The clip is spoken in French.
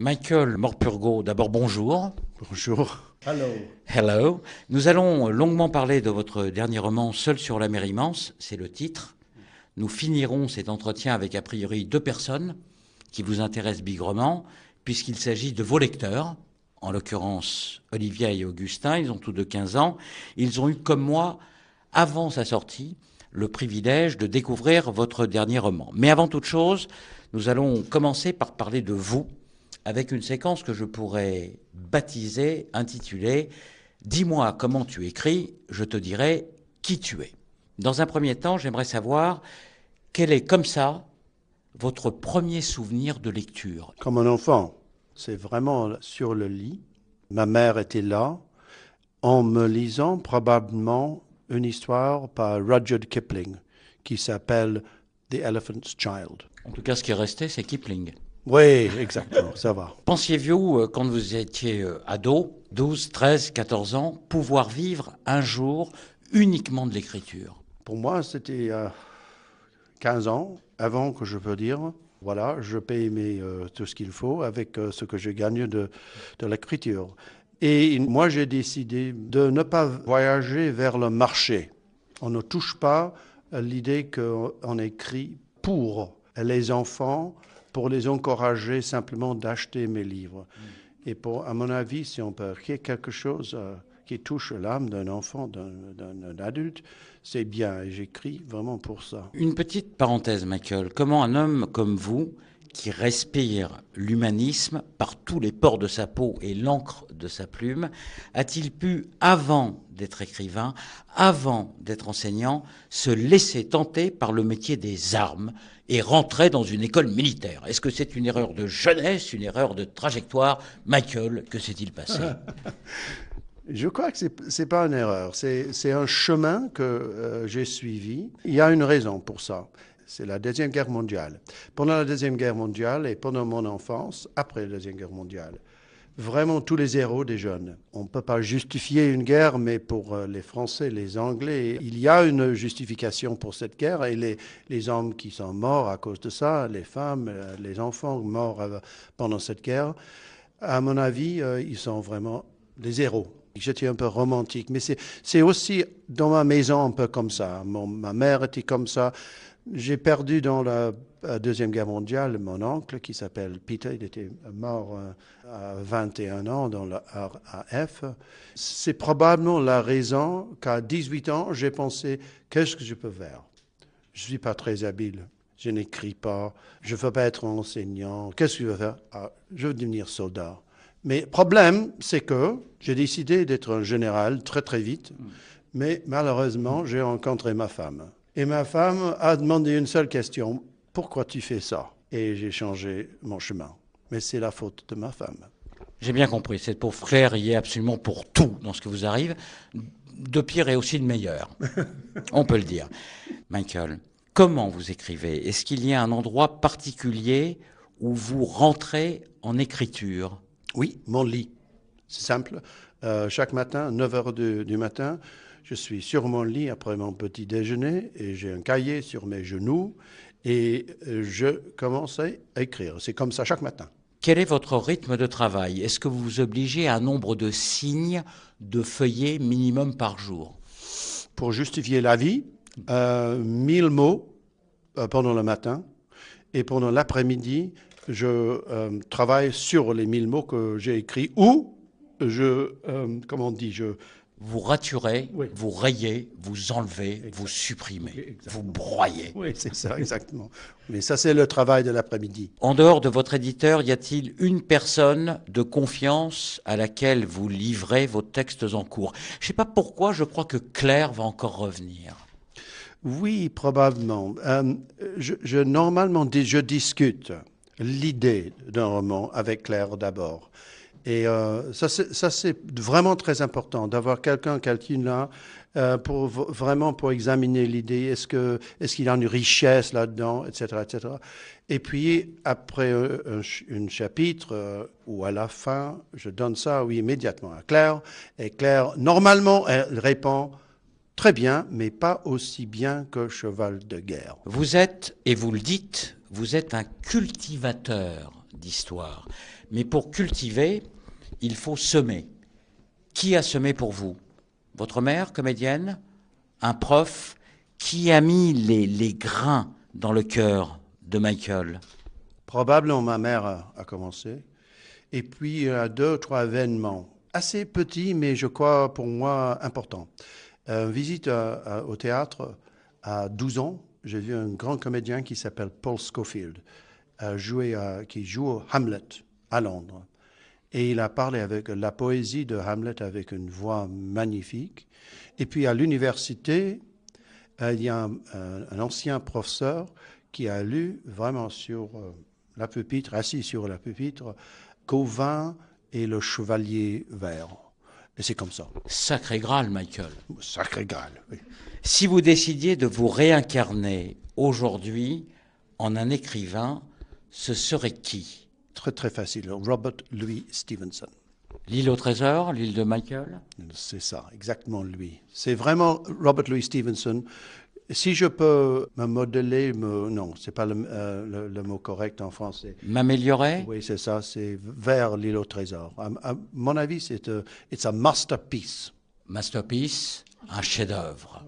Michael Morpurgo, d'abord bonjour. Bonjour. Hello. Hello. Nous allons longuement parler de votre dernier roman Seul sur la mer immense, c'est le titre. Nous finirons cet entretien avec a priori deux personnes qui vous intéressent bigrement, puisqu'il s'agit de vos lecteurs, en l'occurrence Olivia et Augustin, ils ont tous deux 15 ans. Ils ont eu, comme moi, avant sa sortie, le privilège de découvrir votre dernier roman. Mais avant toute chose, nous allons commencer par parler de vous, avec une séquence que je pourrais baptiser, intitulée « Dis-moi comment tu écris, je te dirai qui tu es ». Dans un premier temps, j'aimerais savoir quel est, comme ça, votre premier souvenir de lecture. Comme un enfant, c'est vraiment sur le lit. Ma mère était là, en me lisant probablement une histoire par Rudyard Kipling qui s'appelle The Elephant's Child. En tout cas, ce qui est resté, c'est Kipling. Oui, exactement, ça va. Pensiez-vous, quand vous étiez ado, 12, 13, 14 ans, pouvoir vivre un jour uniquement de l'écriture ? Pour moi, c'était 15 ans avant que je peux dire, voilà, je paye tout ce qu'il faut avec ce que je gagne de l'écriture. Et moi, j'ai décidé de ne pas voyager vers le marché. On ne touche pas à l'idée qu'on écrit pour les enfants, pour les encourager simplement d'acheter mes livres. Et à mon avis, si on peut écrire quelque chose qui touche l'âme d'un enfant, d'un adulte, c'est bien. Et j'écris vraiment pour ça. Une petite parenthèse, Michael. Comment un homme comme vous, qui respire l'humanisme par tous les pores de sa peau et l'encre de sa plume, a-t-il pu, avant d'être écrivain, avant d'être enseignant, se laisser tenter par le métier des armes et rentrer dans une école militaire ? Est-ce que c'est une erreur de jeunesse, une erreur de trajectoire ? Michael, que s'est-il passé ? Je crois que c'est pas une erreur. C'est un chemin que j'ai suivi. Il y a une raison pour ça. C'est la Deuxième Guerre mondiale. Pendant la Deuxième Guerre mondiale et pendant mon enfance, après la Deuxième Guerre mondiale, vraiment tous les héros des jeunes. On ne peut pas justifier une guerre, mais pour les Français, les Anglais, il y a une justification pour cette guerre. Et les hommes qui sont morts à cause de ça, les femmes, les enfants morts pendant cette guerre, à mon avis, ils sont vraiment des héros. J'étais un peu romantique, mais c'est aussi dans ma maison un peu comme ça. Ma mère était comme ça. J'ai perdu dans la Deuxième Guerre mondiale mon oncle qui s'appelle Peter. Il était mort à 21 ans dans la RAF. C'est probablement la raison qu'à 18 ans, j'ai pensé, qu'est-ce que je peux faire ? Je ne suis pas très habile. Je n'écris pas. Je ne veux pas être enseignant. Qu'est-ce que je veux faire ? Je veux devenir soldat. Mais le problème, c'est que j'ai décidé d'être un général très très vite, mais malheureusement, j'ai rencontré ma femme. Et ma femme a demandé une seule question, pourquoi tu fais ça ? Et j'ai changé mon chemin. Mais c'est la faute de ma femme. J'ai bien compris, cette pauvre Claire y est absolument pour tout dans ce qui vous arrive, de pire et aussi de meilleur, on peut le dire. Michael, comment vous écrivez ? Est-ce qu'il y a un endroit particulier où vous rentrez en écriture ? Oui, mon lit. C'est simple. Chaque matin, 9h du matin, je suis sur mon lit après mon petit déjeuner et j'ai un cahier sur mes genoux et je commence à écrire. C'est comme ça chaque matin. Quel est votre rythme de travail ? Est-ce que vous vous obligez à un nombre de signes, de feuillets minimum par jour ? Pour justifier la vie, 1000 mots pendant le matin et pendant l'après-midi, je travaille sur les 1000 mots que j'ai écrits ou Vous raturez, oui. vous rayez, vous enlevez, Exact. vous supprimez, Exactement. vous broyez. Oui, c'est ça, exactement. Mais ça, c'est le travail de l'après-midi. En dehors de votre éditeur, y a-t-il une personne de confiance à laquelle vous livrez vos textes en cours ? Je ne sais pas pourquoi, je crois que Claire va encore revenir. Oui, probablement. Normalement, je discute l'idée d'un roman avec Claire d'abord. Et ça, c'est vraiment très important d'avoir quelqu'un là pour examiner l'idée. Est-ce qu'il y a une richesse là-dedans, etc., etc. Et puis, après un chapitre ou à la fin, je donne ça, oui, immédiatement à Claire. Et Claire, normalement, elle répond très bien, mais pas aussi bien que cheval de guerre. Vous êtes, et vous le dites, vous êtes un cultivateur d'histoire. Mais pour cultiver, il faut semer. Qui a semé pour vous? Votre mère, comédienne? Un prof? Qui a mis les grains dans le cœur de Michael? Probablement ma mère a commencé. Et puis, il y a 2 ou 3 événements, assez petits, mais je crois pour moi importants. Visite au théâtre à 12 ans, j'ai vu un grand comédien qui s'appelle Paul Scofield, qui joue Hamlet à Londres. Et il a parlé avec la poésie de Hamlet avec une voix magnifique. Et puis à l'université, il y a un ancien professeur qui a lu vraiment sur la pupitre, assis sur la pupitre, Gauvin et le Chevalier Vert. Et c'est comme ça. Sacré Graal, Michael. Sacré Graal, oui. Si vous décidiez de vous réincarner aujourd'hui en un écrivain, ce serait qui? Très, très facile. Robert Louis Stevenson. L'île au trésor, l'île de Michael? C'est ça, exactement lui. C'est vraiment Robert Louis Stevenson. Si je peux me modeler, non, c'est pas le mot correct en français. M'améliorer? Oui, c'est ça, c'est vers l'île au trésor. À mon avis, it's a masterpiece. Masterpiece, un chef-d'œuvre.